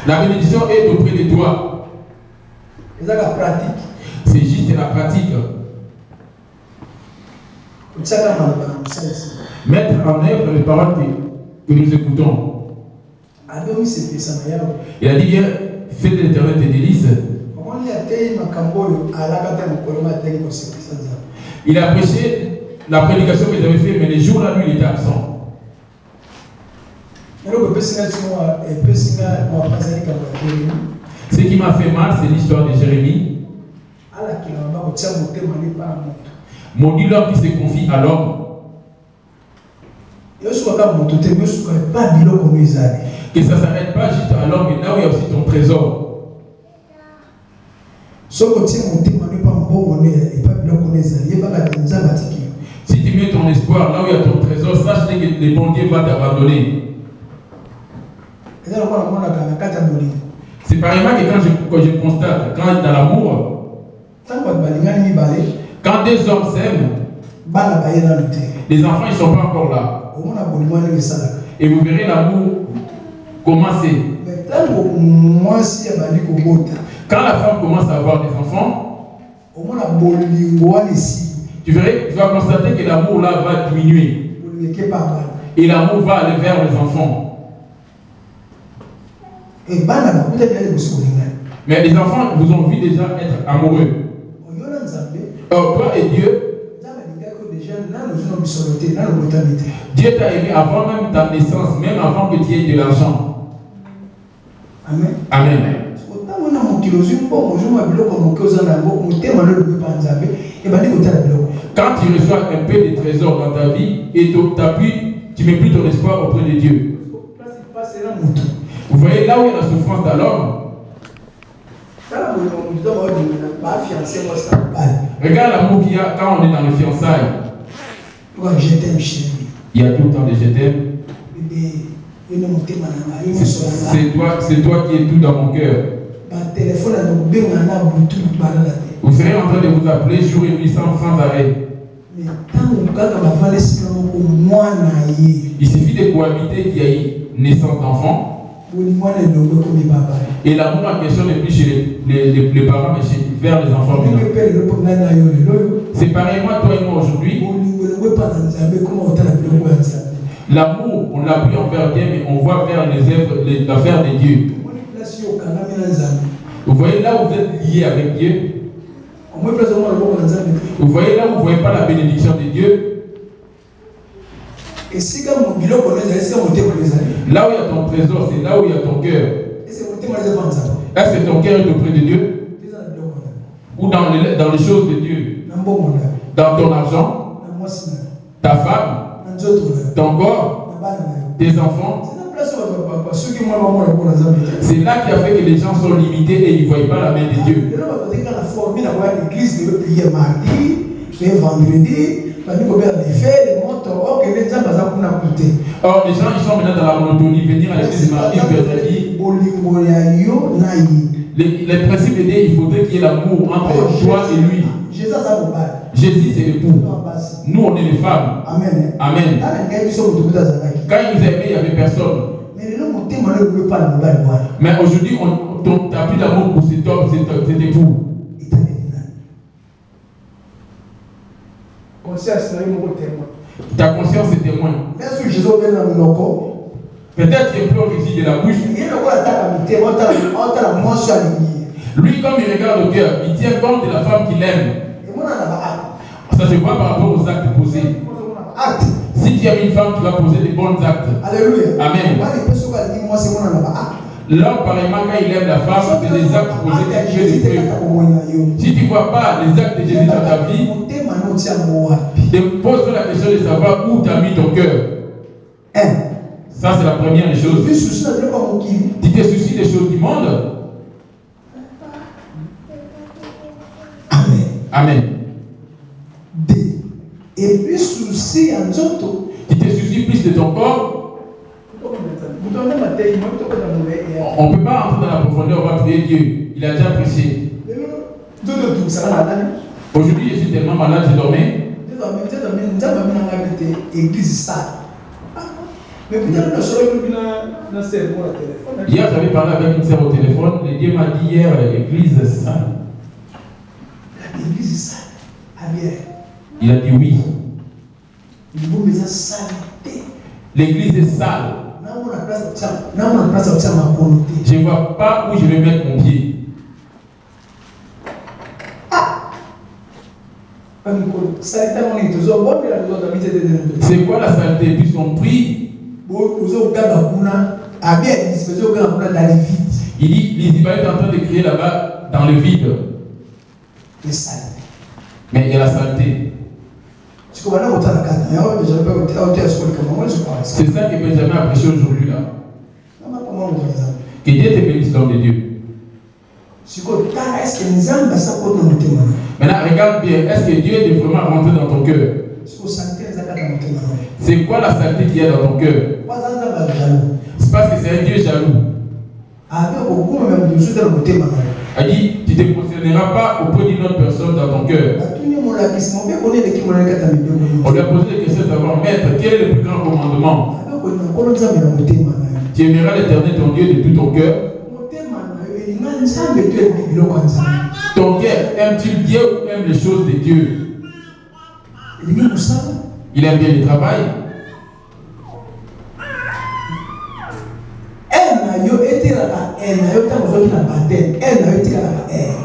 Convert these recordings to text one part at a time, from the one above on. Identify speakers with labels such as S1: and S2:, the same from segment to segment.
S1: La bénédiction est auprès de toi. C'est juste la pratique. Mettre en œuvre les paroles que nous écoutons. Il a dit bien, fais de l'Éternel tes délices. Il a prêché la prédication que j'avais fait, mais les jours-là, lui, il était absent. Ce qui m'a fait mal, c'est l'histoire de Jérémie. Maudit l'homme qui se confie à l'homme. Que ça ne s'arrête pas juste à l'homme, mais là où il y a aussi ton trésor. Si tu mets ton espoir là où il y a ton trésor, sache que le bon Dieu va t'abandonner. C'est pareillement que quand je constate, quand dans l'amour, quand deux hommes s'aiment, les enfants ils ne sont pas encore là. Et vous verrez l'amour commencer. Quand la femme commence à avoir des enfants, tu vas constater que l'amour là va diminuer. Et l'amour va aller vers les enfants. Mais les enfants vous ont vu déjà être amoureux. Or, toi et Dieu, Dieu t'a aimé avant même ta naissance, même avant que tu aies de l'argent.
S2: Amen.
S1: Amen. Quand tu reçois un peu de trésors dans ta vie et tu mets plus ton espoir auprès de Dieu. Vous voyez là où il y a la souffrance dans l'homme. Regarde l'amour qu'il y a quand on est dans le fiançailles. Il y a tout le temps des je t'aime. C'est toi qui es tout dans mon cœur. Vous serez en train de vous appeler jour et nuit sans arrêt. Il suffit de cohabiter qu'il y ait naissance d'enfants. Et l'amour en question n'est plus chez les parents, mais vers les enfants. C'est pareillement toi et moi aujourd'hui. L'amour, on l'a pris envers Dieu, mais on voit vers les affaires de Dieu. Vous voyez là où vous êtes lié avec Dieu. Vous voyez là où vous ne voyez pas la bénédiction de Dieu. Là où il y a ton trésor, c'est là où il y a ton cœur. Est-ce que ton cœur est auprès de Dieu? Ou dans les choses de Dieu? Dans ton argent, ta femme, ton corps, tes enfants. C'est là qui a fait que les gens sont limités et ils ne voient pas la main de Dieu. Or, les gens ils sont maintenant dans la monotonie, venir à l'église mardi, mercredi. Les principes de Dieu, il faudrait qu'il y ait l'amour entre toi et lui. Jésus c'est l'époux. Nous on est les femmes. Amen. Amen. Quand il nous a aimés, il n'y avait personne. Mais aujourd'hui, tu n'as plus d'amour pour cet homme, cet époux. Ta conscience est témoin. Peut-être qu'il pleure ici de la bouche. Lui, comme il regarde au cœur, il tient compte de la femme qu'il aime. Ça se voit par rapport aux actes posés. Si tu as une femme, tu vas poser des bons actes. Alléluia. Amen. L'homme, pareillement, quand il aime la femme, c'est des actes posés que tu fais des preuves. Si tu ne vois pas les actes de Jésus dans ta vie, pose-toi la question de savoir où tu as mis ton cœur. Ça, c'est la première des choses. Tu te soucies des choses du monde. Amen. Amen.
S2: Et puis souci à Nzoto.
S1: Tu te soucies plus de ton corps. On ne peut pas entrer dans la profondeur, on va prier Dieu. Il a déjà prêché. Aujourd'hui, je suis tellement malade, je dormais. Hier, j'avais parlé avec une sœur au téléphone. Le Dieu m'a dit hier, l'église est sale.
S2: L'église est sale.
S1: Il a dit oui. L'église est sale. Je ne vois pas où je vais mettre mon pied. C'est quoi la saleté? Puisqu'on prie, il dit les Israélites sont en train de crier là-bas dans le vide. Mais il y a la saleté. C'est ça que Benjamin a prêché aujourd'hui là. Que Dieu te bénisse dans les dieux. Maintenant, regarde bien, est-ce que Dieu est vraiment rentré dans ton cœur? C'est quoi la saleté qu'il y a dans ton cœur? C'est parce que c'est un Dieu jaloux. Il dit, tu ne te concerneras pas auprès d'une autre personne dans ton cœur. On lui a posé des questions de savoir, maître, quel est le plus grand commandement? Tu aimeras l'Éternel ton Dieu de tout ton cœur. Ton cœur aime-t-il Dieu ou aime les choses de Dieu? Il aime bien le travail.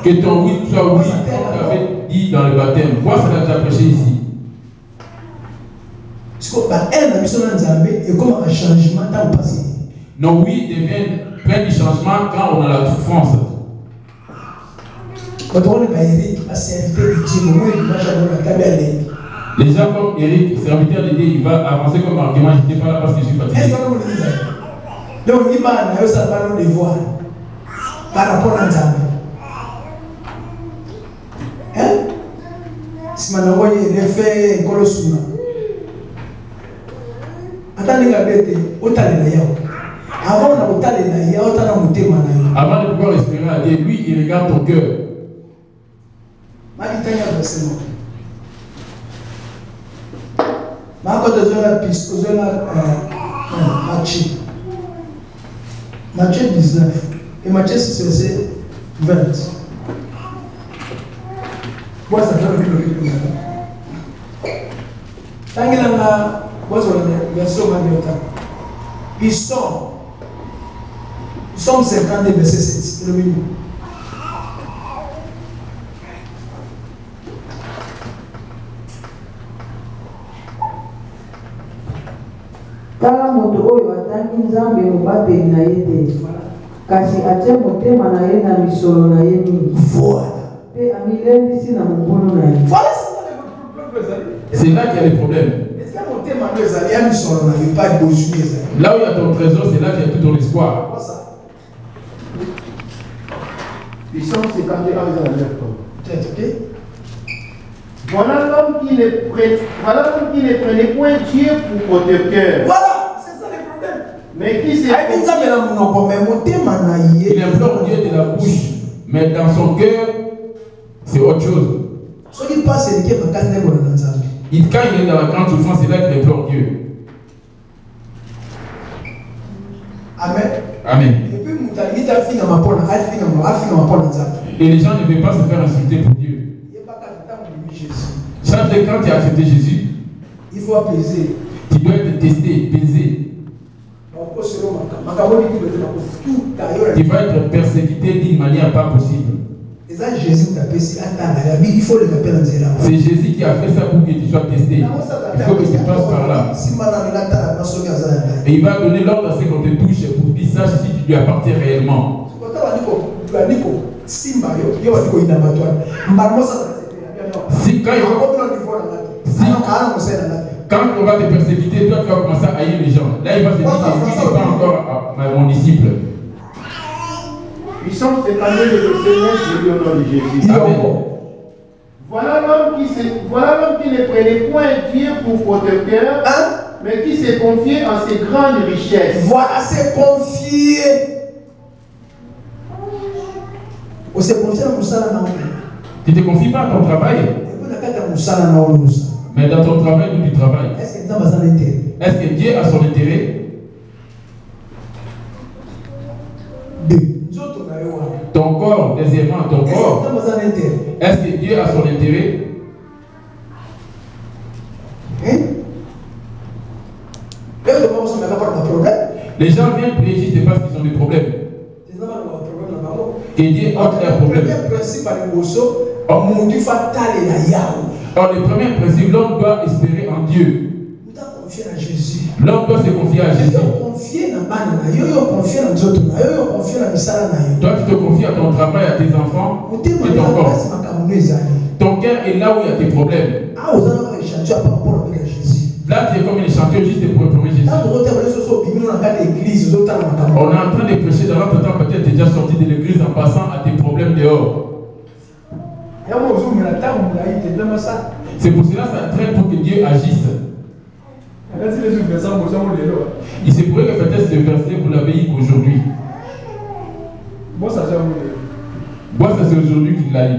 S1: Que ton oui soit oui, comme tu avais dit dans le baptême. Moi, ça l'a déjà prêché ici. Nos oui deviennent plein de changements quand on a la souffrance. Les gens comme Eric, serviteur de Dieu, il va avancer comme argument. Je n'étais pas là parce que je suis fatigué.
S2: Donc, il m'a dit ça va nous devoir par rapport à Nzambe. Hein? Si je n'ai fait Kolosuna. Attendez la bête, autant de yao. Avant de
S1: pouvoir espérer à Dieu, lui, il regarde ton cœur.
S2: Matthieu 19 et Matthieu 6, verset 20. Moi, ça fait le Tangilanga, moi, sur la version Maniota. Psaume 50, verset 7. Le minimum.
S3: Kala moto oyo atangi Nzambe mobateli na ye te, kasi atie motema na ye na misolo na ye mingi, pe amilendisi na mokolo na ye.
S1: C'est là qu'il y a les problèmes. Là où il y a ton trésor, c'est là qu'il y a tout ton espoir.
S4: Psaume 51, voilà l'homme qui ne prenait point Dieu pour protecteur.
S2: Voilà, c'est ça le problème.
S4: Mais qui s'est
S1: Il implore Dieu de la bouche, mais dans son cœur, c'est autre chose. Quand il est dans la grande souffrance, c'est là qu'il implore Dieu.
S2: Amen.
S1: Amen. Et les gens ne veulent pas se faire insulter pour Dieu. Quand tu as accepté Jésus,
S2: il faut apaiser.
S1: Tu dois être testé, pesé. Tu vas être persécuté d'une manière pas possible. C'est Jésus qui a fait ça pour que tu sois testé. Il faut que tu passes par là. Et il va donner l'ordre à ce qu'on te touche pour que tu saches si tu lui appartiens réellement. Quand on va te persécuter, toi tu vas commencer à haïr les gens. Là il va se dire que je ne suis pas encore mon disciple.
S4: Psaume 52, le Seigneur, je lui au nom de Jésus.
S1: Amen.
S4: Voilà l'homme qui ne prenait point Dieu pour protecteur, mais qui s'est confié en ses grandes richesses.
S2: Voilà, c'est confié. On s'est confié à Moussala.
S1: Tu ne te confies pas à ton travail. Mais dans ton travail, où tu travailles, est-ce que Dieu a son intérêt? Ton corps, deuxièmement, ton corps. Est-ce que Dieu a son intérêt? Les gens viennent prier juste parce qu'ils ont des problèmes. Que Dieu a un problème. Alors, le premier principe, l'homme doit espérer en Dieu. L'homme doit se confier à Jésus. Toi, tu te confies à ton travail, à tes enfants et ton corps. Ton cœur est là où il y a tes problèmes. Là, tu es comme un échantillon juste pour le Jésus. On est en train de prêcher dans notre temps, peut-être déjà sorti de l'église en passant à tes problèmes dehors. C'est pour cela que ça traîne pour que Dieu agisse. Il se pourrait que peut-être ce verset vous l'avez eu qu'aujourd'hui. Moi, ça c'est aujourd'hui qu'il l'a eu.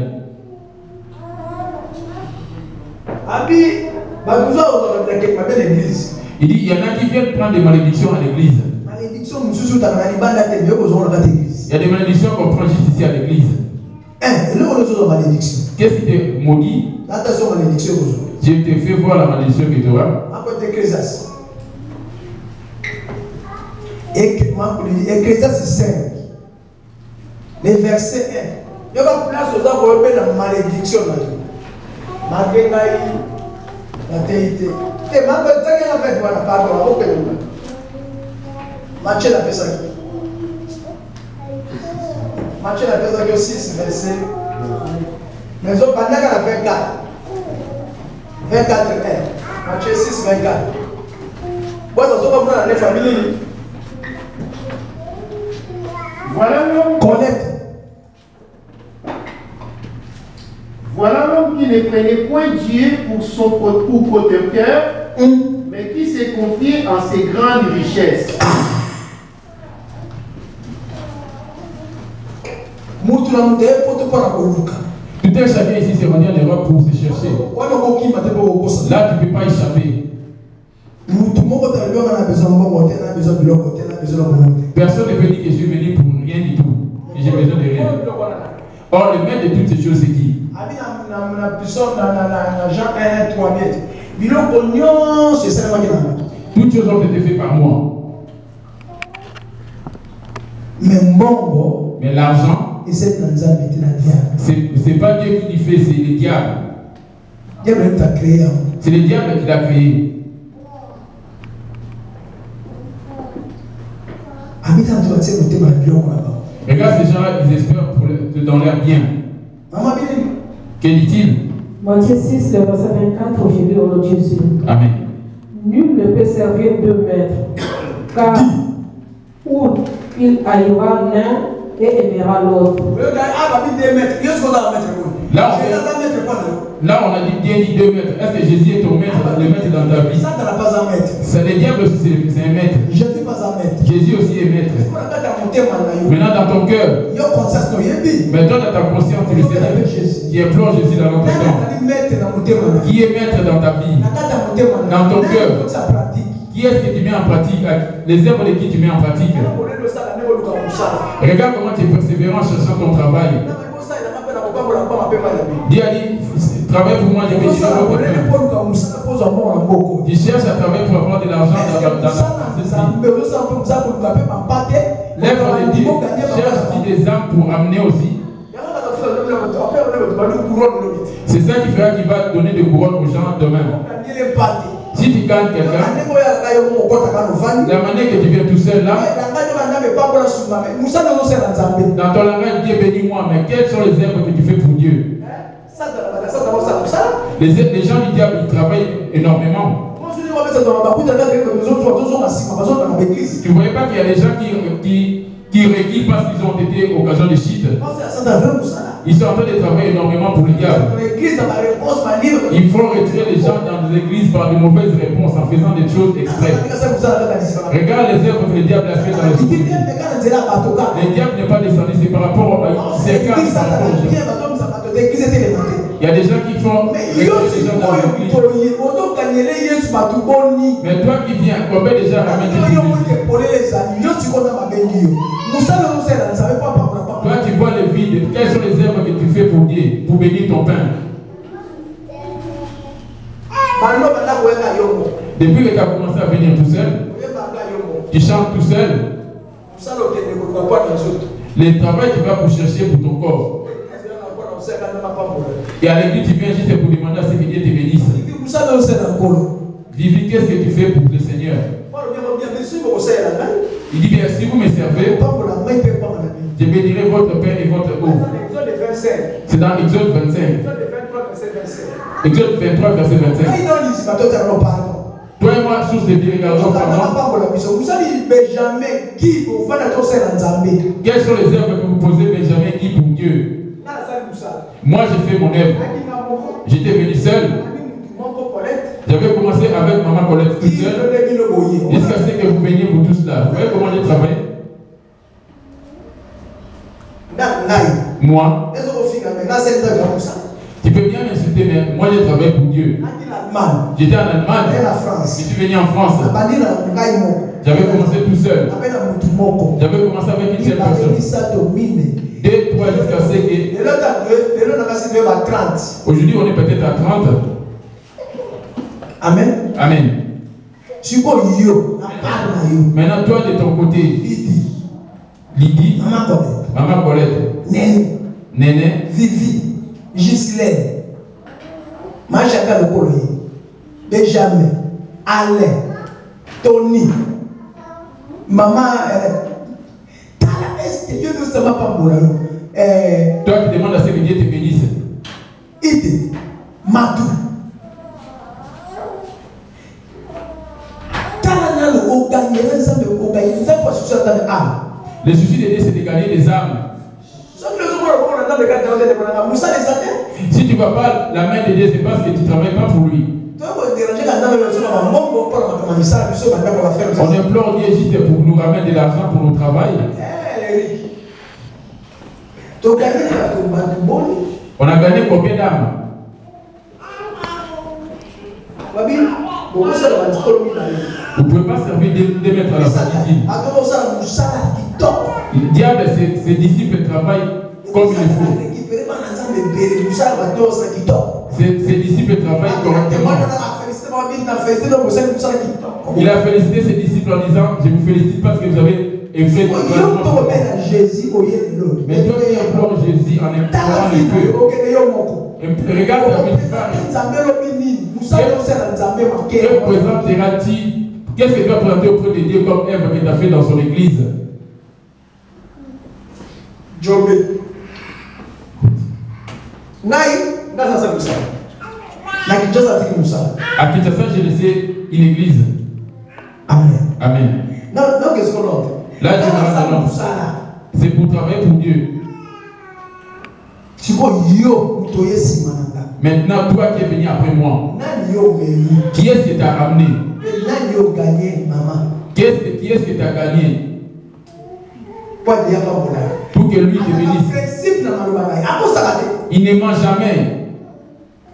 S1: Il dit, il y en a qui viennent prendre des malédictions à l'église. Il y a des malédictions qu'on prend juste ici à l'église. Qu'est-ce qui te maudit? Je te fais voir la malédiction que tu auras.
S2: Ecclésiaste 5, le verset 1. Il y a une place où on a la malédiction. La théité. Et ma bonne tête, elle a fait voilà, pardon, Matthieu a fait ça. Matthieu a fait ça 6, verset. Mais on pendant qu'elle a 24. 24, 1. Matthieu 6, 24. Bon, ça se passe dans les familles.
S4: Voilà l'homme.
S2: Connaître.
S4: Voilà l'homme qui ne prenait point Dieu pour protecteur, mais qui s'est confié en ses grandes richesses.
S1: Tout un chacun ici s'est rendu en Europe pour se chercher. Là, tu ne peux pas échapper. Personne ne peut dire que je suis venu pour rien du tout. Et j'ai besoin de rien. Or, le maître de toutes ces choses, c'est qui? Toutes choses ont été faites par moi. Mais l'argent, c'est pas Dieu qui fait, c'est le diable. C'est le diable qui l'a créé. Regarde ces gens-là, ils espèrent dans leur bien. Que dit-il?
S3: Matthieu 6, le verset 24, je lis au nom de Jésus.
S1: Amen.
S3: Nul ne peut servir deux maîtres, car ou il haïra l'un et aimera l'autre.
S1: Là, on a dit bien dit 2 mètres. Est-ce que Jésus est ton maître, le maître dans ta vie? C'est le diable aussi, c'est un maître. Jésus aussi est maître. Maintenant, dans ton cœur, maintenant dans ta conscience, tu le sais, qui implore Jésus dans notre temps. Qui est maître dans ta vie? Dans ton cœur. Qui est-ce que tu mets en pratique? Les œuvres de qui tu mets en pratique? Regarde comment tu es persévérant en cherchant ton travail. Dieu a dit, travaille pour moi, je vais tirer votre pain. Tu cherches à travailler pour avoir de l'argent dans l'œuvre de Dieu. Cherche des âmes pour amener aussi. C'est ça qui fera qu'il va donner des couronnes aux gens demain. Si tu gagnes quelqu'un, la manière que tu viens tout seul là, dans ton langage, Dieu bénis-moi, mais quelles sont les œuvres que tu fais pour Dieu? Les gens du diable, ils travaillent énormément. Tu ne voyais pas qu'il y a des gens qui réglent parce qu'ils ont été occasion de shit. Ils sont en train de travailler énormément pour le diable. Ils font retirer les gens dans les églises par de mauvaises réponses en faisant des choses exprès. Regarde les œuvres que le diable a fait dans les sociétés. Le diable n'est pas descendu, c'est par rapport à ces cas. Il y a des gens qui font les gens dans l'église. Mais toi qui viens, combien déjà ramène Jésus? fais pour Dieu, pour bénir ton pain. Depuis que tu as commencé à venir tout seul, tu chantes tout seul. Le travail que tu vas pour chercher pour ton corps. Et à l'église, tu viens juste pour demander à ce que Dieu te bénisse. Vivi, qu'est-ce que tu fais pour le Seigneur? Il dit bien, si vous me servez, je bénirai votre pain et votre eau. C'est dans Exode 25. Exode 23, verset 25. Toi et moi, source de vie, regardons par quelles sont les œuvres que vous posez, Benjamin, qui pour Dieu? Moi, j'ai fait mon œuvre. J'étais venu seul. J'avais commencé avec maman Colette toute seule. Jusqu'à ce que vous veniez vous tous là. Vous voyez comment j'ai travaillé? Moi. Tu peux bien m'insulter, mais moi j'ai travaillé pour Dieu. J'étais en Allemagne. Je suis venu en France. J'avais commencé tout seul. J'avais commencé avec une seule personne. 2, 3 jusqu'à ce que. Aujourd'hui, on est peut-être à 30.
S2: Amen.
S1: Amen. Maintenant, toi de ton côté, Lydie, Maman Colette, Néné,
S2: Vivi, Ghislaine, Majaka le Coloyer, Benjamin, Alain, Tony, Maman, est-ce que Dieu ne se m'a pas boulé?
S1: Toi qui demandes à ce que Dieu te bénisse.
S2: Ide, Madou.
S1: Le souci de Dieu, c'est de gagner des âmes. Si tu ne vois pas la main de Dieu, c'est parce que tu ne travailles pas pour lui. On implore Dieu juste pour nous ramener de l'argent pour notre travail. On a gagné combien d'âmes? Vous ne pouvez pas servir de mettre à la famille. Le diable, ses disciples travaillent comme il faut. Ses disciples travaillent correctement. Il a félicité ses disciples en disant, je vous félicite parce que vous avez fait correctement. Mais toi qui implores Jésus en implorant le feu, regarde la que présentera-t-il? Qu'est-ce que tu vas présenter auprès de Dieu comme œuvre que tu as fait dans son église?
S2: Jobé.
S1: À Kinshasa, j'ai laissé une église.
S2: Amen.
S1: Amen.
S2: Non, qu'est-ce qu'on a?
S1: Là, c'est pour travailler pour Dieu. Maintenant, toi qui es venu après moi, qui est-ce que tu as ramené? Qui est-ce que tu as gagné? Pour que lui te bénisse. Il ne ment jamais.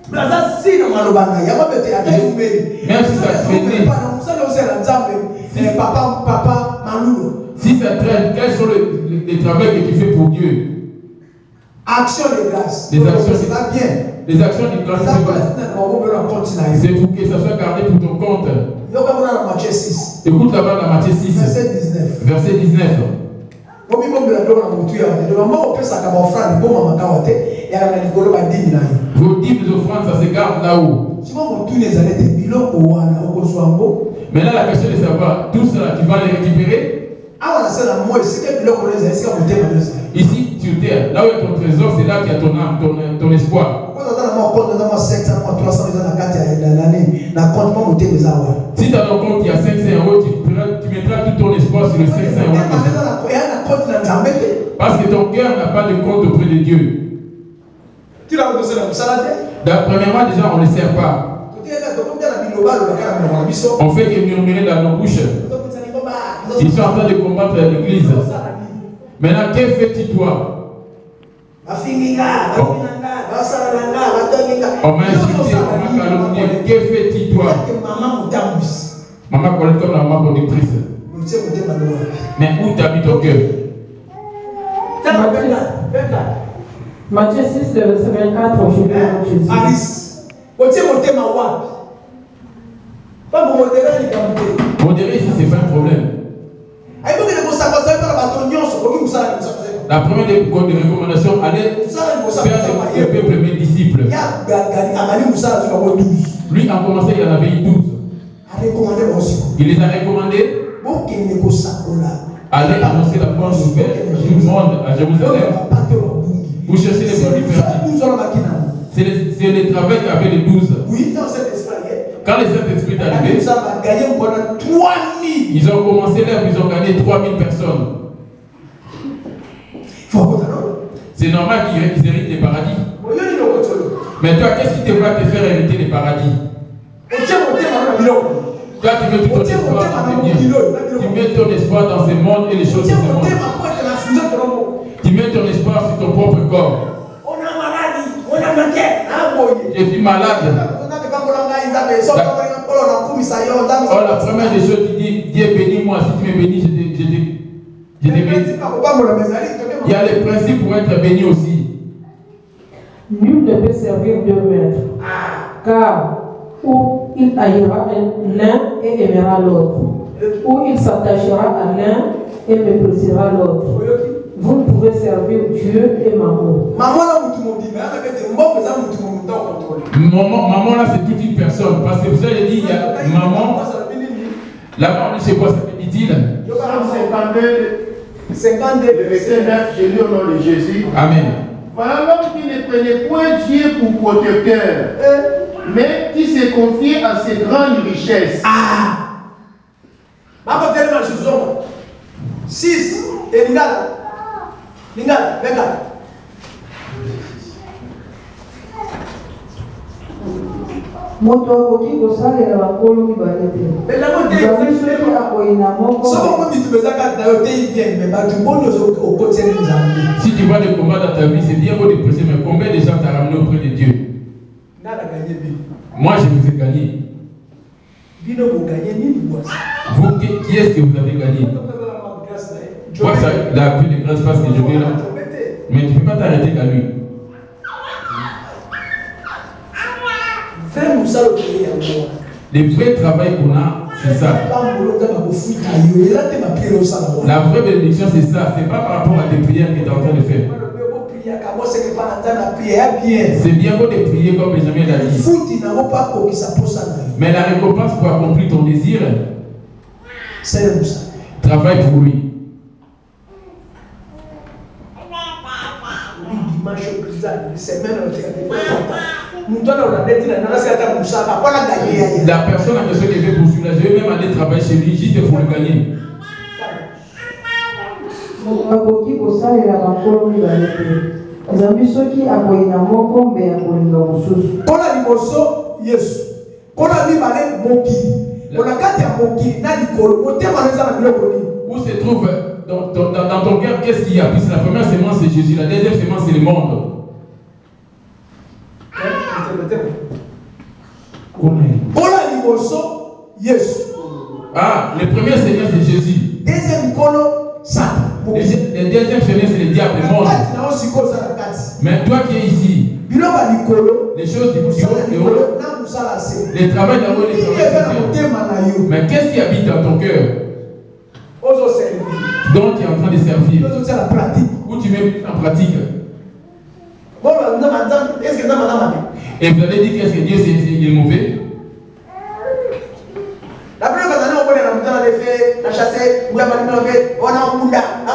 S1: Même si ça traîne. Si ça traîne, quels sont les travaux que tu fais pour Dieu?
S2: Action de grâce.
S1: Les actions,
S2: c'est pas bien.
S1: Les actions de grâce, c'est pour que ça soit gardé pour ton compte. Écoute là-bas dans Matthieu 6, verset 19. Vos dîmes offrandes, ça se garde là-haut. Maintenant, la question est de savoir, tout cela, tu vas les récupérer? Ici, sur terre, là où est ton trésor, c'est là qu'il y a ton âme, ton espoir. Si dans ton compte il y a 500 euros, tu mettras tout ton espoir sur les 500 euros. Parce que ton cœur n'a pas de compte auprès de Dieu. Premièrement, déjà, on ne sert pas. On fait que murmurer dans nos bouches. Ils sont en train de combattre l'église. Maintenant, que fais-tu toi? On m'a insulté, on m'a calomnié. Que fais-tu toi? Maman Colette comme la maman productrice. Mais où t'habites ton cœur?
S3: Matthieu 6, le verset 24, je vais Jésus.
S2: Aris. Otie motema wapi? Pas pour modérer les camouflés.
S1: Modérer ici, c'est pas un problème. La première des recommandations, allez faire le peuple mes disciples. Lui, en commençant, il en avait eu 12. Il les a recommandés. Allez annoncer la bonne nouvelle du monde à Jérusalem. Vous cherchez les produits perdus. C'est le travail qu'avaient les 12. Quand les Saint-Esprit est arrivé, ils ont commencé l'œuvre, ils ont gagné 3000 personnes. C'est normal qu'ils héritent les paradis. Mais toi, qu'est-ce qui te va te faire hériter les paradis? Toi, tu mets ton espoir dans tes biens. Tu mets ton espoir dans ce monde et les choses de ce monde. Tu mets ton espoir sur ton propre corps. Je suis malade. Oh, la première des choses, tu dis, Dieu bénis-moi. Si tu me bénis, je te bénis. Il y a les principes pour être béni aussi.
S3: Nul ne peut servir deux maîtres, car ou il haïra l'un et aimera l'autre, ou il s'attachera à l'un et méprisera l'autre. Vous ne pouvez servir Dieu et Maman. Maman
S1: là, c'est toute une personne. Parce que vous avez dit, il y a maman. Là-bas, on dit, c'est quoi ça dit-il?
S4: 52, le verset 9, j'ai lu au nom de Jésus.
S1: Amen.
S4: Voilà l'homme qui ne prenait point Dieu pour protecteur, mais qui s'est confié à ses grandes richesses.
S2: Maman, tellement je vous 6 et Lingala. Lingala, Lingala.
S3: Moto akoki kosalela bakolo mibale te. Nzambe soki akoyina moko.
S1: Si tu vois des combats dans ta vie, c'est bien beau de presser, mais combien de gens t'as ramené auprès de Dieu? Moi, je vous ai gagné. Vous, qui est-ce que vous avez gagné? Toi, ça, la plus de grâce parce que je vais là. Mais tu ne peux pas t'arrêter qu'à lui. Le vrai travail qu'on a, c'est ça. La vraie bénédiction, c'est ça. C'est pas par rapport à tes prières que tu es en train de faire. C'est bien beau de prier comme Benjamin l'a dit. Mais la récompense pour accomplir ton désir, travaille pour lui. La personne a besoin de lever pour celui-là. Je vais même aller travailler chez lui juste pour le gagner.
S3: Akoki kosalela bakolo mibale te. Nzambe soki akoyina moko mbe akolinga mosusu.
S2: Mpona liboso Yesu. Mpona mibale mokili. Mpona kati ya mokili na likolo. Motema na eza na biloko nini?
S1: Où se trouve dans ton cœur, qu'est-ce qu'il y a? Puisque la première semence c'est Jésus, la deuxième semence c'est le monde.
S2: Mpona liboso Yesu.
S1: Le premier Seigneur c'est Jésus.
S2: Deuxième kolo Satan.
S1: Le deuxième Seigneur c'est le diable, le monde. Mais toi qui es ici, les choses du haut, les travail d'abord, les travail. Mais qu'est-ce qui habite dans ton cœur? Donc tu es en train de servir. Où tu mets en pratique. Et vous allez dire qu'est-ce que Dieu c'est mauvais?
S2: La première fois, on a fait la chasse, on a fait, on a Munda, on a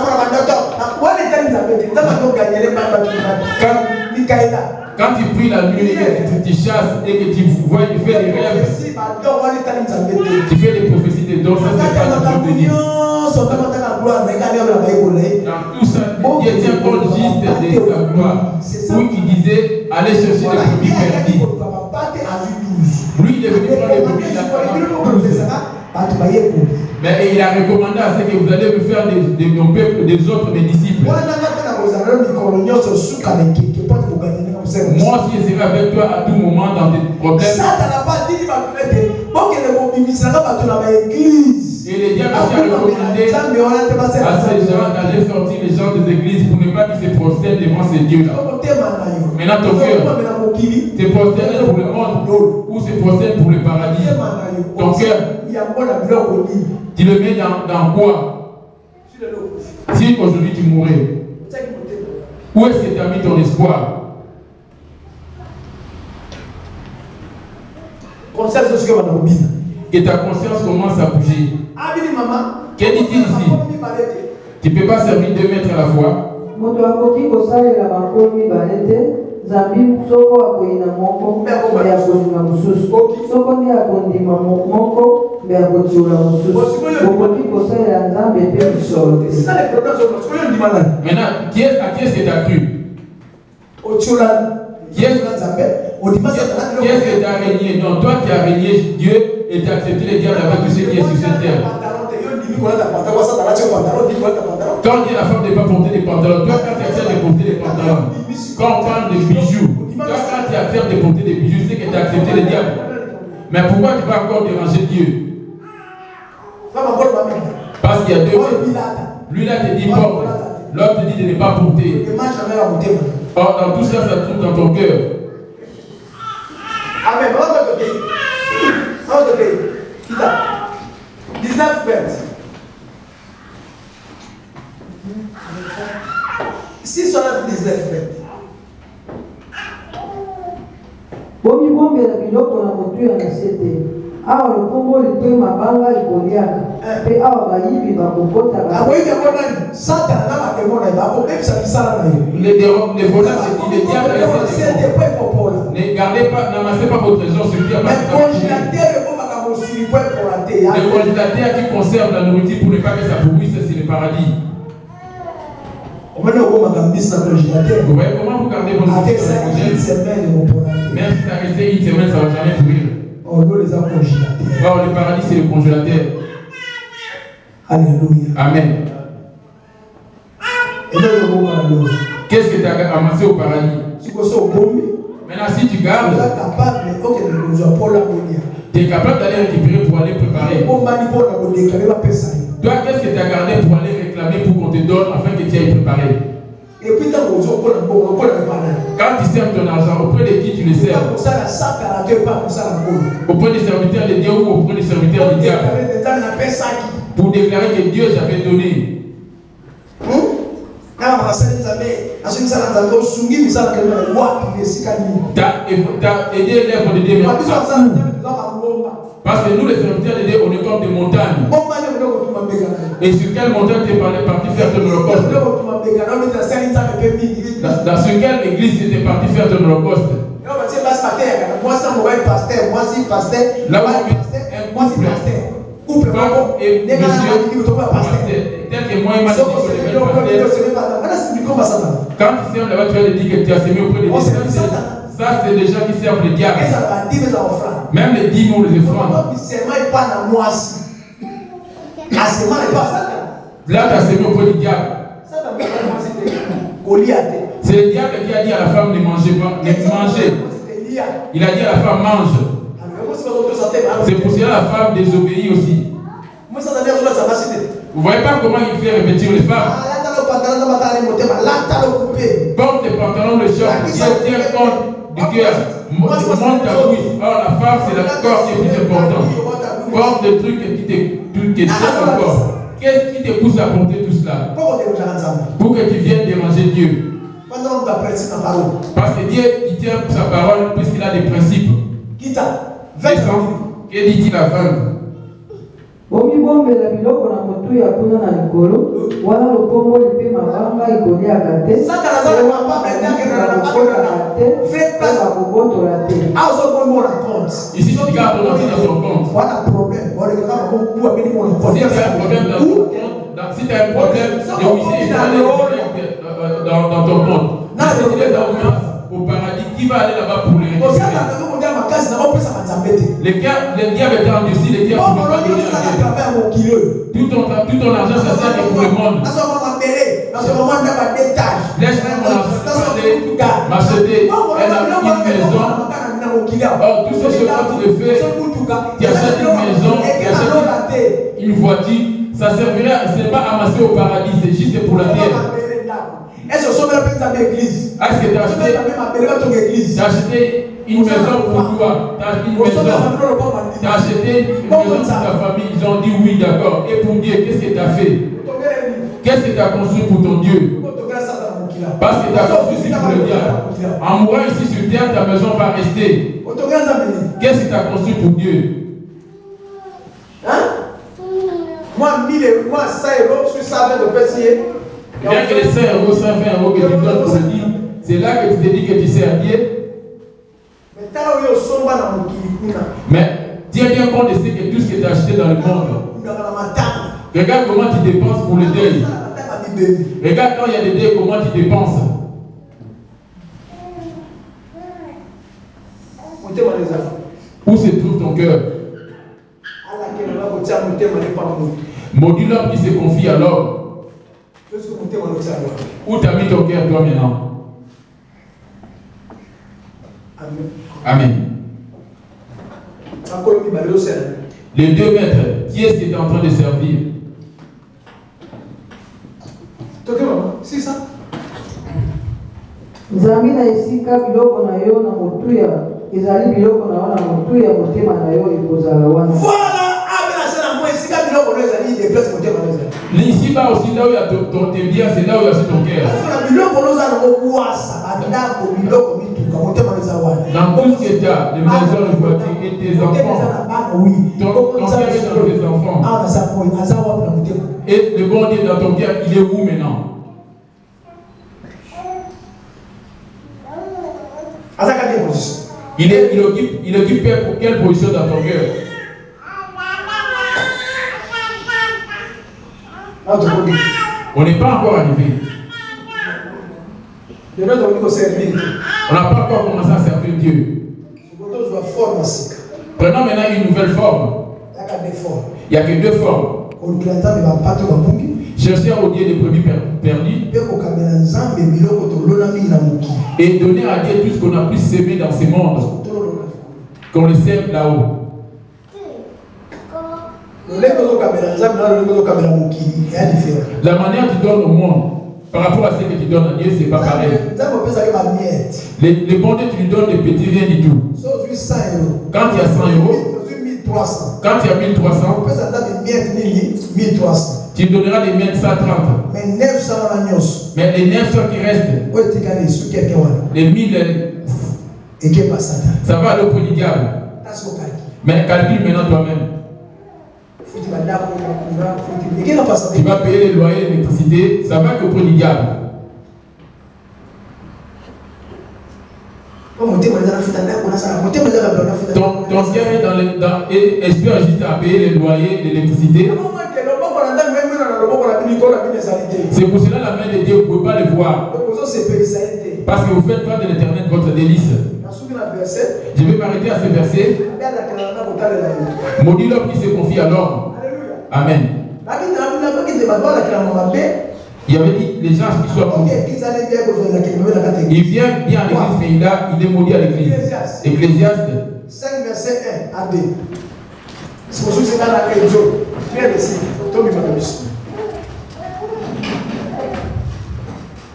S1: quand tu pries la nuit et que tu chasses et que tu vois, tu fais des rêves, tu fais des prophéties de dons, ça c'est pas le jour de nuit. Dans tout ça, Dieu tient compte juste de sa gloire. Où il disait, allez chercher les brebis perdus. Lui, il est venu prendre les brebis, il a fait. Mais il a recommandé à ce que vous allez me faire des autres, des disciples. Moi aussi, je serai avec toi à tout moment dans des problèmes. Et les diables aussi a recommandé à ces gens d'aller sortir les gens des églises pour ne pas qu'ils se prosternent devant ces dieux-là. Maintenant, ton cœur se prosterne pour le monde ou se prosterne pour le paradis. Ton cœur, tu le mets dans quoi? Si aujourd'hui tu mourrais, où est-ce que tu as mis ton espoir? Et ta conscience commence à bouger. Qu'est-ce dit-il ici? Tu ne peux pas servir 2 maîtres à la fois. Maintenant, à qui est-ce que tu as cru? Qui est-ce que tu as régné? Non, toi tu as régné Dieu et tu as accepté les diables avec tout ce qui est sur cette terre. Quand on dit la femme ne pas porter des pantalons, toi quand tu acceptes de porter des pantalons, quand on parle de bijoux, toi quand tu acceptes de porter des bijoux, c'est que tu as accepté les diables. Mais pourquoi tu vas encore déranger Dieu? Parce qu'il y a 2 choses. Lui là te dit porte, l'autre te dit de ne pas porter. Or dans tout ça, ça se trouve dans ton cœur.
S2: Amen. On va te 19 verset. Si on a 19 verset.
S3: Bomi bombela biloko na motu ya nasete. Awa lokombo lipe mabanga ikoliaka. Pe awa bayibi bakokota ba.
S2: Aboyi ya bonani, Satan na bakemona ibako ebisa bisala na yo.
S1: Les voleurs, c'est les diables. Ne gardez pas, n'amassez pas vos trésors sur Dieu. Le congélateur qui conserve la nourriture pour ne pas que ça pourrisse, c'est le paradis. Vous voyez comment vous gardez vos nourritures sur le congélateur? Même si ça resté 1 semaine, ça ne va jamais pourrir. Or, le paradis, c'est le congélateur.
S2: Alléluia.
S1: Amen. Qu'est-ce que tu as amassé au paradis? Maintenant, si tu gardes, tu es capable d'aller récupérer pour aller préparer. Toi, qu'est-ce que tu as gardé pour aller réclamer pour qu'on te donne afin que tu ailles préparer? Quand tu sers ton argent, auprès de qui tu le sers? Auprès des serviteurs de Dieu ou auprès des serviteurs du diable? Pour déclarer que Dieu j'avais donné. Tu as aidé l'œuvre de Dieu. Parce que nous, les serviteurs de Dieu, on est comme des montagnes. Et sur quelle montagne tu es parti faire ton holocauste? Dans quelle église tu es parti faire ton holocauste? Là où un couple et monsieur, tel que moi et ma quand tu sers là-bas, tu vas te dire que tu as semé auprès des dieux. Ça, c'est des gens qui servent les diables. Même les dîmes ou les offrandes. Là, tu as semé auprès du diable. C'est le diable qui a dit à la femme ne mangez pas, ne mangez. Il a dit à la femme mange. C'est pour cela la femme désobéit aussi. Vous voyez pas comment il fait revêtir les femmes? Porte des pantalons, le short, tiens compte du cœur, monte ta bouche. Or la femme c'est le corps qui est plus important. Porte des trucs qui te servent encore. Qu'est-ce qui te pousse à porter tout cela? Pour que tu viennes déranger Dieu. Parce que Dieu il tient sa parole puisqu'il a des principes. Que dit-il à la femme?
S3: Bomibombela biloko na motu ya kuna na likolo wana lokombo lipe mabanga ikoliaka te
S1: ici tu gardes l'argent dans ton compte. Si tu as un problème si tu as un problème dans ton compte, si tu es au paradis, qui va aller là-bas pour les récupérer? Les diables étant endurcis, les diables ne peuvent pas donner à Dieu. Tout ton argent, ça sert pour le monde. Laisse-moi mon argent parler, m'acheter une maison. Or, tout ce que tu le fais, tu achètes une maison une voiture, ça servirait, ce n'est pas amassé au paradis, c'est juste pour la terre.
S2: Est-ce que tu as l'église?
S1: Est-ce que tu as acheté une maison pour toi? Tu as acheté une maison. Tu as acheté une maison pour ta famille. Ils ont dit oui, d'accord. Et pour Dieu, qu'est-ce que tu as fait? Qu'est-ce que tu as construit pour ton Dieu? Parce que tu as construit pour le diable. En mourant ici sur terre, ta maison va rester. Qu'est-ce que tu as construit pour Dieu?
S2: Hein? Moi, 1000 euros, moi, 100 euros, je suis savant de payer.
S1: Bien que les 100 euros, 120 euros que tu donnes pour le dire, c'est là que tu te dis que tu sais à Dieu. Mais tiens bien compte de ce que tout ce que tu as acheté dans le monde. Regarde comment tu dépenses pour le deuil. Regarde quand il y a des deuils, comment tu dépenses. Où se trouve ton cœur? Maudit l'homme qui se confie à l'homme. Où t'as mis ton cœur toi maintenant? Amen. Les 2 maîtres, qui est-ce qui est en train de servir?
S2: C'est ça.
S3: Nzambi na esika biloko na yo na motuya ezali biloko na yo na motuya motema na yo ekozala wana.
S2: Voilà, abela sana mo esika biloko na ezali de place motema na ezali.
S1: Ici-bas aussi, là où il y a ton bien, c'est là où il y a aussi ton cœur. Dans tout ce que tu as, les maisons, les voitures et tes enfants, ton cœur est dans tes enfants. Et le bon Dieu dans ton cœur, il est où maintenant? Il occupe quelle position dans ton cœur? On n'est pas encore arrivé. On n'a pas encore commencé à servir Dieu. Prenons maintenant une nouvelle forme. Il n'y a que 2 formes. Chercher au Dieu des brebis perdus et donner à Dieu tout ce qu'on a pu s'aimer dans ce monde, qu'on le sème là-haut. La manière que tu donnes au monde par rapport à ce que tu donnes à Dieu, c'est pas pareil. Le bon Dieu, tu lui donnes des petits rien du tout. Quand il y a 100 euros, quand il y a 1300, tu donneras les miettes 130. Mais les 900 qui restent, les 1000, ça va aller au prix du diable. Mais calcule maintenant toi-même. Tu vas payer les loyers, l'électricité, ça va qu'au prix du diable. Ton cœur est espère juste à payer les loyers, l'électricité. C'est pour cela la main de Dieu, vous ne pouvez pas le voir. Parce que vous faites pas de l'éternel votre délice. Je vais m'arrêter à ce verset. Maudit l'homme qui se confie à l'homme. Amen. Il avait dit les gens qui soient maudits. Il vient bien à l'église, mais il est maudit à l'église. Ecclésiaste
S2: 5 verset 1 à 2. C'est pour ça que c'est dans la clé de Job. Viens ici. Tommy Manabus.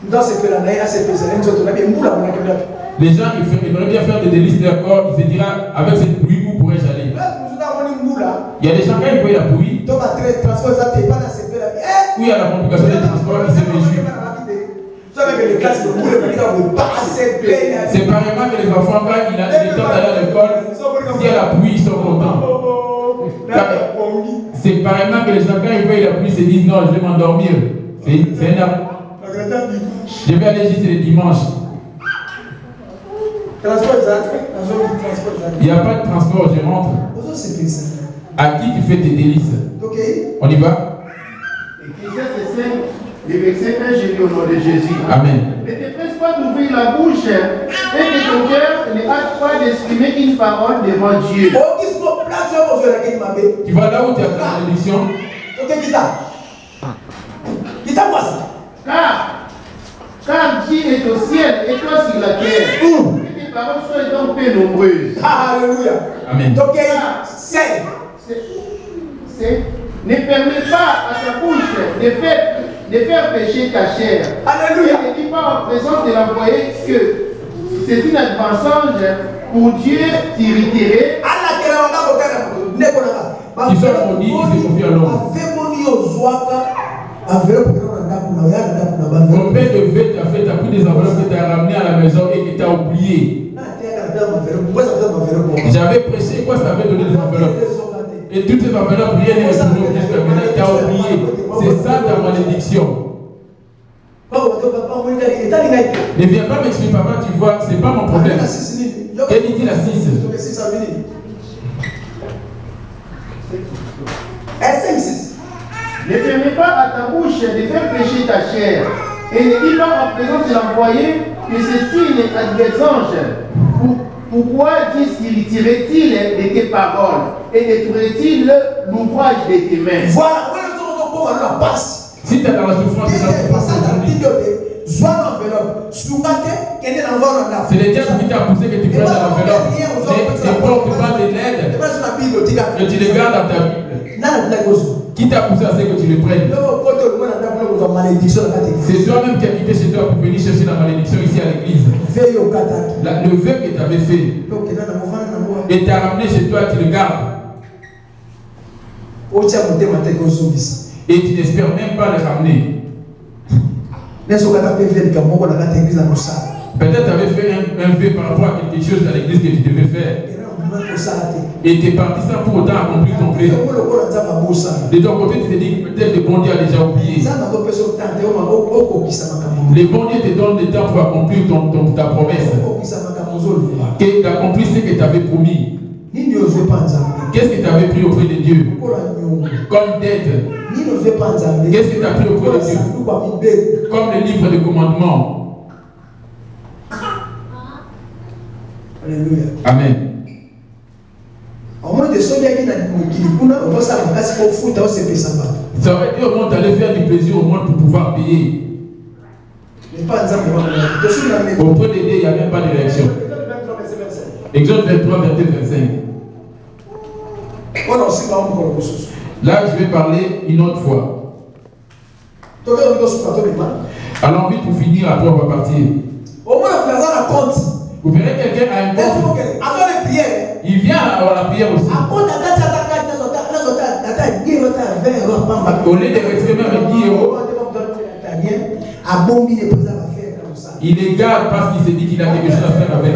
S2: Dans ce que l'année a cette personne, nous avons bien moula pour la caméra.
S1: Les gens, ils voudraient bien faire des délices de leur corps. Ils se dira, avec cette pluie, où pourrais-je aller? Il y a des gens, quand ils voient la pluie, où il y a la complication des transports, ils se réjouissent. C'est pareillement que les enfants, quand il a le temps d'aller à l'école, s'il y a la pluie, ils sont contents. C'est pareillement que les gens, quand ils voient la pluie, se disent non, je vais m'endormir. C'est énorme. Je vais aller juste le dimanche. Il n'y a pas de transport, je rentre. À qui tu fais tes délices? On y va?
S4: Les versets 1, je lis au nom de Jésus.
S1: Amen.
S4: Ne te presse pas d'ouvrir la bouche et que ton cœur ne hâte pas d'exprimer une parole devant Dieu.
S1: Tu vois là où tu as fait la bénédiction?
S4: Car Dieu est au ciel et toi sur la terre. Que tes paroles soient donc peu nombreuses.
S2: Alléluia.
S1: Amen.
S2: Donc,
S4: Ne permets pas à ta bouche de faire pécher ta chair.
S2: Alléluia.
S4: Et ne dis pas en présence de l'envoyé que c'est une advantage pour Dieu t'irriterait.
S1: Qui sont maudits, qui se confient à l'homme. Combien de fêtes tu as fait, tu as pris des enveloppes que tu as ramenées à la maison et que tu as oublié. J'avais prêché, quoi ça avait donné des enveloppes. Et toutes ces enveloppes, rien n'est retourné jusqu'à maintenant. Tu as oublié. C'est ça ta malédiction. Ne viens pas m'expliquer, papa, tu vois, c'est pas mon problème. Quelle dit la 6?
S4: Ne permets pas à ta bouche de faire pécher ta chair. Et ne dis pas en présence de l'envoyé que c'est une adversaire. Pourquoi Dieu s'irriterait-il de tes paroles et détruirait-il l'ouvrage de tes mains?
S2: Voilà,
S1: si tu es dans la souffrance, c'est la souffrance. C'est le diable qui t'a poussé que tu prennes l'enveloppe. Ne porte pas de l'aide que tu les gardes dans ta Bible. Qui t'a poussé à ce que tu les prennes? C'est toi-même qui as quitté chez toi pour venir chercher la malédiction ici à l'église. Le vœu que tu avais fait. Et tu as ramené chez toi, tu le gardes. Et tu n'espères même pas le ramener. Peut-être tu avais fait un vœu par rapport à quelque chose à l'église que tu devais faire. Et tu es parti sans pour autant accomplir ton vœu. De ton côté, tu te dis que peut-être le bon Dieu a déjà oublié. Le bon Dieu te donne le temps pour accomplir ta promesse. Que tu accomplis ce que tu avais promis. Qu'est-ce que tu avais pris auprès de Dieu? Comme dette. Qu'est-ce que tu as pris auprès de Dieu? Comme le livre de commandements.
S2: Alléluia.
S1: Amen. Ça aurait été au monde d'aller faire du plaisir au monde pour pouvoir payer. Auprès de Dieu, il n'y a même pas de réaction. Exode 23, verset 25. Là, je vais parler une autre fois. Allons vite pour finir, après on va partir. Vous verrez quelqu'un a un compte. Il vient à la prière aussi. Au lieu de retirer même 10 euros, il les garde parce qu'il s'est dit qu'il a quelque chose à faire avec.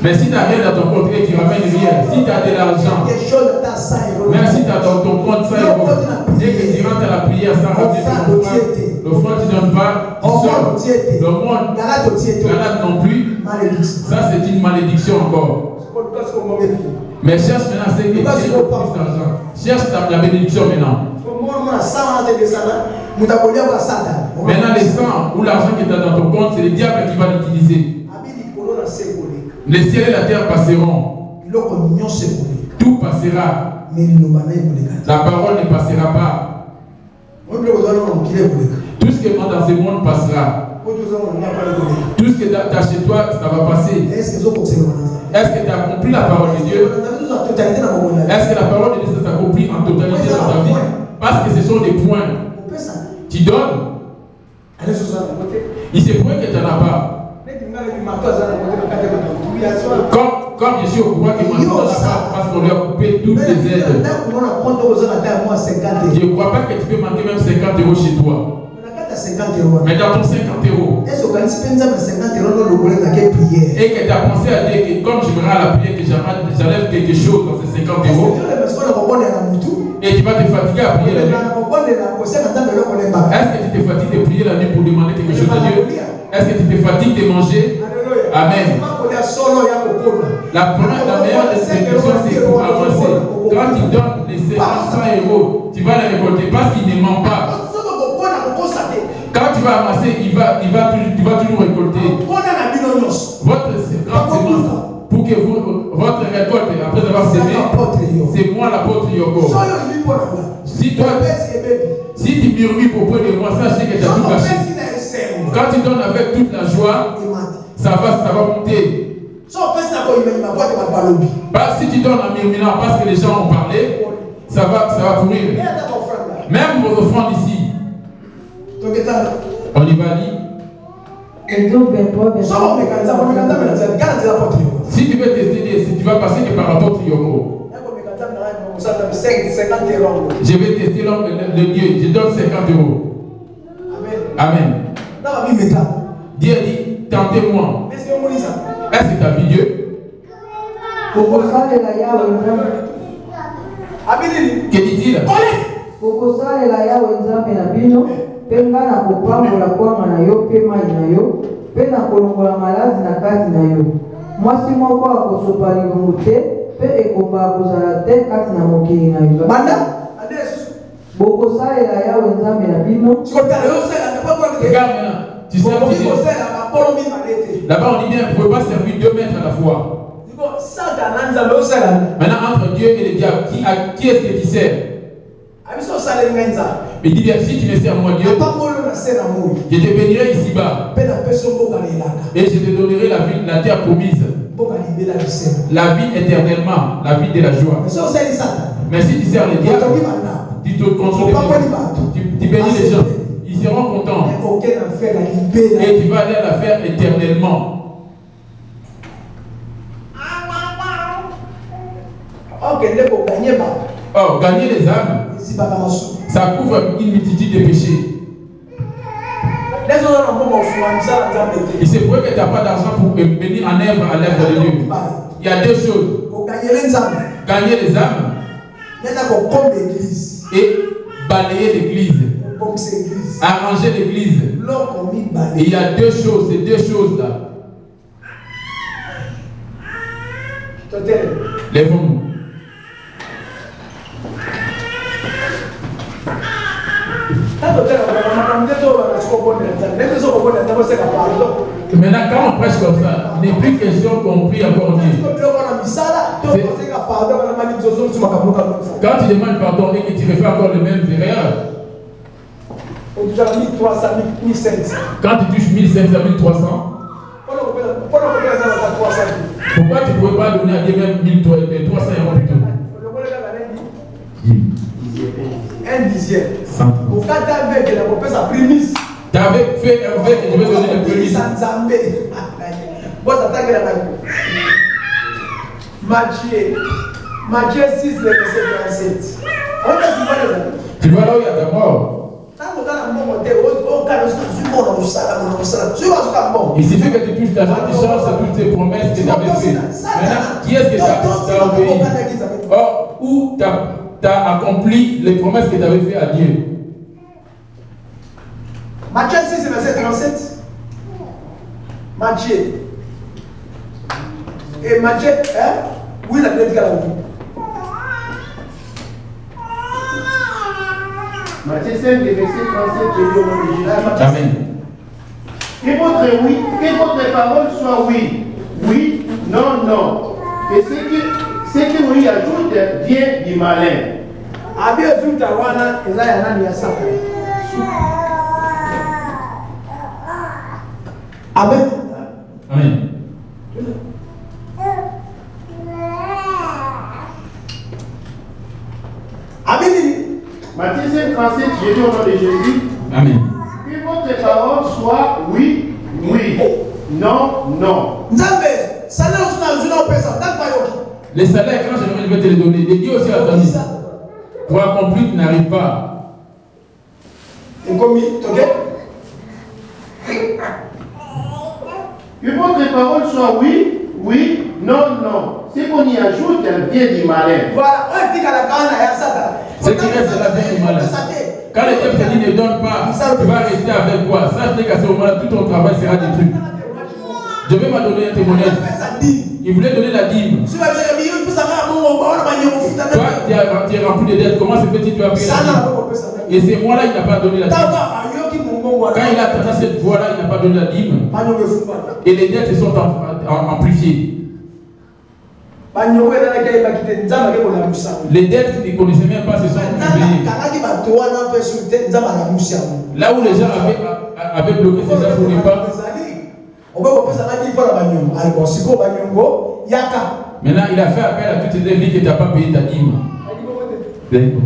S1: Mais si tu n'as rien dans ton compte et que tu ramènes rien, si tu as de l'argent, même si tu as dans ton compte 5 euros, et que tu rentres à la prière sans ramener ton frère, l'offrande tu ne donnes pas, tu sors. Le monde, galade non plus, ça c'est une malédiction encore. Mais cherche maintenant ce que tu as plus d'argent. Cherche la bénédiction maintenant. Maintenant les sang ou l'argent que tu as dans ton compte, c'est le diable qui va l'utiliser. Le ciel et la terre passeront. Tout passera. La parole ne passera pas. Tout ce qui est dans ce monde passera. Tout ce que tu as chez toi, ça va passer. Est-ce que tu as accompli la parole de Dieu? Est-ce que la parole de Dieu s'accomplit en totalité dans ta vie? Parce que ce sont des points. Tu donnes. Il se pourrait que tu n'en as pas. Comme je suis au courant que moi, je n'en ai pas parce qu'on lui a coupé toutes les aides. Je ne crois pas que tu peux manquer même 50 euros chez toi. Mais dans ton 50 euros, et que tu as pensé à dire que comme je me rends à la prière, que j'enlève quelque chose dans ces 50 euros, et tu vas te fatiguer à prier la nuit. Est-ce que tu te fatigues de prier la nuit pour demander quelque chose à Dieu? Est-ce que tu te fatigues de manger? Amen. La meilleure des solutions, c'est pour avancer. Quand tu donnes les 100 euros, tu vas les récolter parce qu'il ne ment pas. Quand tu vas amasser, tu vas toujours récolter. Votre grande semence, pour que votre récolte, après avoir semé, c'est moi l'apôtre Yoko. Si tu murmures auprès de moi, sache que tu as tout caché. Quand tu donnes avec toute la joie, ça va monter. Pas si tu donnes en murmurant parce que les gens ont parlé, ça va pourrir. Même vos offrandes ici. On y va lire. Si tu veux tester, si tu vas passer que par l'apôtre Yoko. Je vais tester le Dieu. Je donne 50 €. Amen. Dieu dit, tentez-moi. Est-ce que tu as vu Dieu? Que dit-il?
S3: Penga na kopambola kwanga na yo pe mai na yo pe na kolongola maladi na kati na yo mwasi moko akosopa ligongo te pe ekoba akozala te kati na mokili na yo bokosalela yawe nzambe na bino.
S1: Regarde maintenant, tu sais là-bas on dit bien, vous ne pouvez pas servir 2 maîtres à la fois. Maintenant entre Dieu et le diable, qui est-ce que tu sers? Mais dis bien, si tu ne sers moi Dieu, je te bénirai ici-bas et je te donnerai la terre promise, la vie éternellement, la vie de la joie. Mais si tu sers le diable, tu te contrôles, tu bénis les gens, ils seront contents et tu vas aller la faire éternellement. Oh, gagner les âmes, ça couvre une multitude de péchés. Il se pourrait que tu n'as pas d'argent pour venir en œuvre à l'œuvre de Dieu. Il y a 2 choses. Gagner les âmes et balayer l'église. Arranger l'église. Et il y a 2 choses, ces 2 choses-là. Lèvons-nous. Maintenant, quand on prêche comme ça, il n'est plus question qu'on prie encore Dieu. Quand tu demandes pardon et que tu refais encore les mêmes erreurs, quand tu touches 1500, 1300, pourquoi tu ne pouvais pas donner à Dieu même 1300 € plutôt?
S2: Un dixième. Pour quand tu avais
S1: tu avais fait un verre et je vais donner le prémices.
S2: Matthieu 6, le verset 37.
S1: Tu vois là où il y a ta mort. Il suffit que tu touches l'argent, tu changes toutes tes promesses que tu avais faites. Maintenant, qui est-ce que tu as obéi? Or, où tu as accompli les promesses que tu avais faites à Dieu?
S2: Matthieu 6, verset 37. Matthieu. Et Matthieu, hein? Oui, la Bible dit qu'elle a oublié.
S4: Matthieu 5, verset 37, j'ai lu au nom de Jésus.
S1: Amen.
S4: Que votre parole soit oui, oui, non, non. Et ce que vous y ajoute vient du malin.
S2: Amen.
S1: Amen.
S2: Amen.
S4: Matthieu 5, 37, j'ai lu au nom de Jésus.
S1: Amen.
S4: Que votre parole soit oui, oui, non, non.
S1: Les salaires, quand je vais te les donner, les Dieu aussi a donné. Pour accomplir, tu n'arrives pas.
S4: Que votre parole soit oui, oui, non, non. Ce qu'on y ajoute, elle vient du malin.
S2: Voilà.
S1: Ce qui reste là vient du malin. Quand le diable te dit ne donne pas, tu vas rester avec quoi? Sache qu'à ce moment-là, tout ton travail sera détruit. Je vais m'adonner un témoignage. Il voulait donner la dîme. Toi, tu es rempli de dettes. Comment se fait-il que tu as payé la dîme? Et c'est moi-là, il n'a pas donné la dîme. Quand il a atteint cette voie-là, il n'a pas donné la dîme. Et les dettes se sont amplifiées. Les dettes qu'ils ne connaissaient même pas se sont multipliées. Là où les gens avaient bloqué ces affaires pour ne pas.
S2: Yaka.
S1: Maintenant, il a fait appel à toutes tes dettes que tu n'as pas payé ta dîme. D'accord.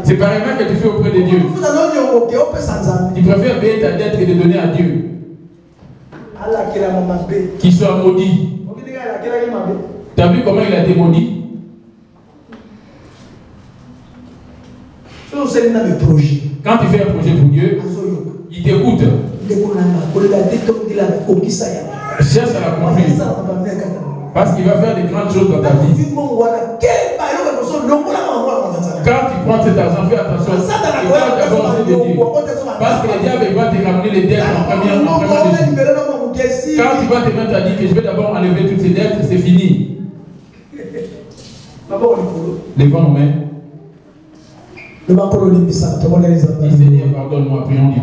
S1: C'est pareillement que tu fais auprès de Dieu. Tu préfères payer ta dette que de donner à Dieu. Qu'il soit maudit. Tu as vu comment il a été maudit? Quand tu fais un projet pour Dieu, il t'écoute. Cherche à l'accomplir. Parce qu'il va faire des grandes choses dans ta vie. Quand tu prends cet argent, fais attention. Et quand d'abord c'est de Dieu. Parce que le diable va te ramener les dettes en première dessus. Quand tu vas te mettre à dire que je vais d'abord enlever toutes ces dettes, c'est fini. Levons nos mains. Seigneur, pardonne-moi, prions Dieu.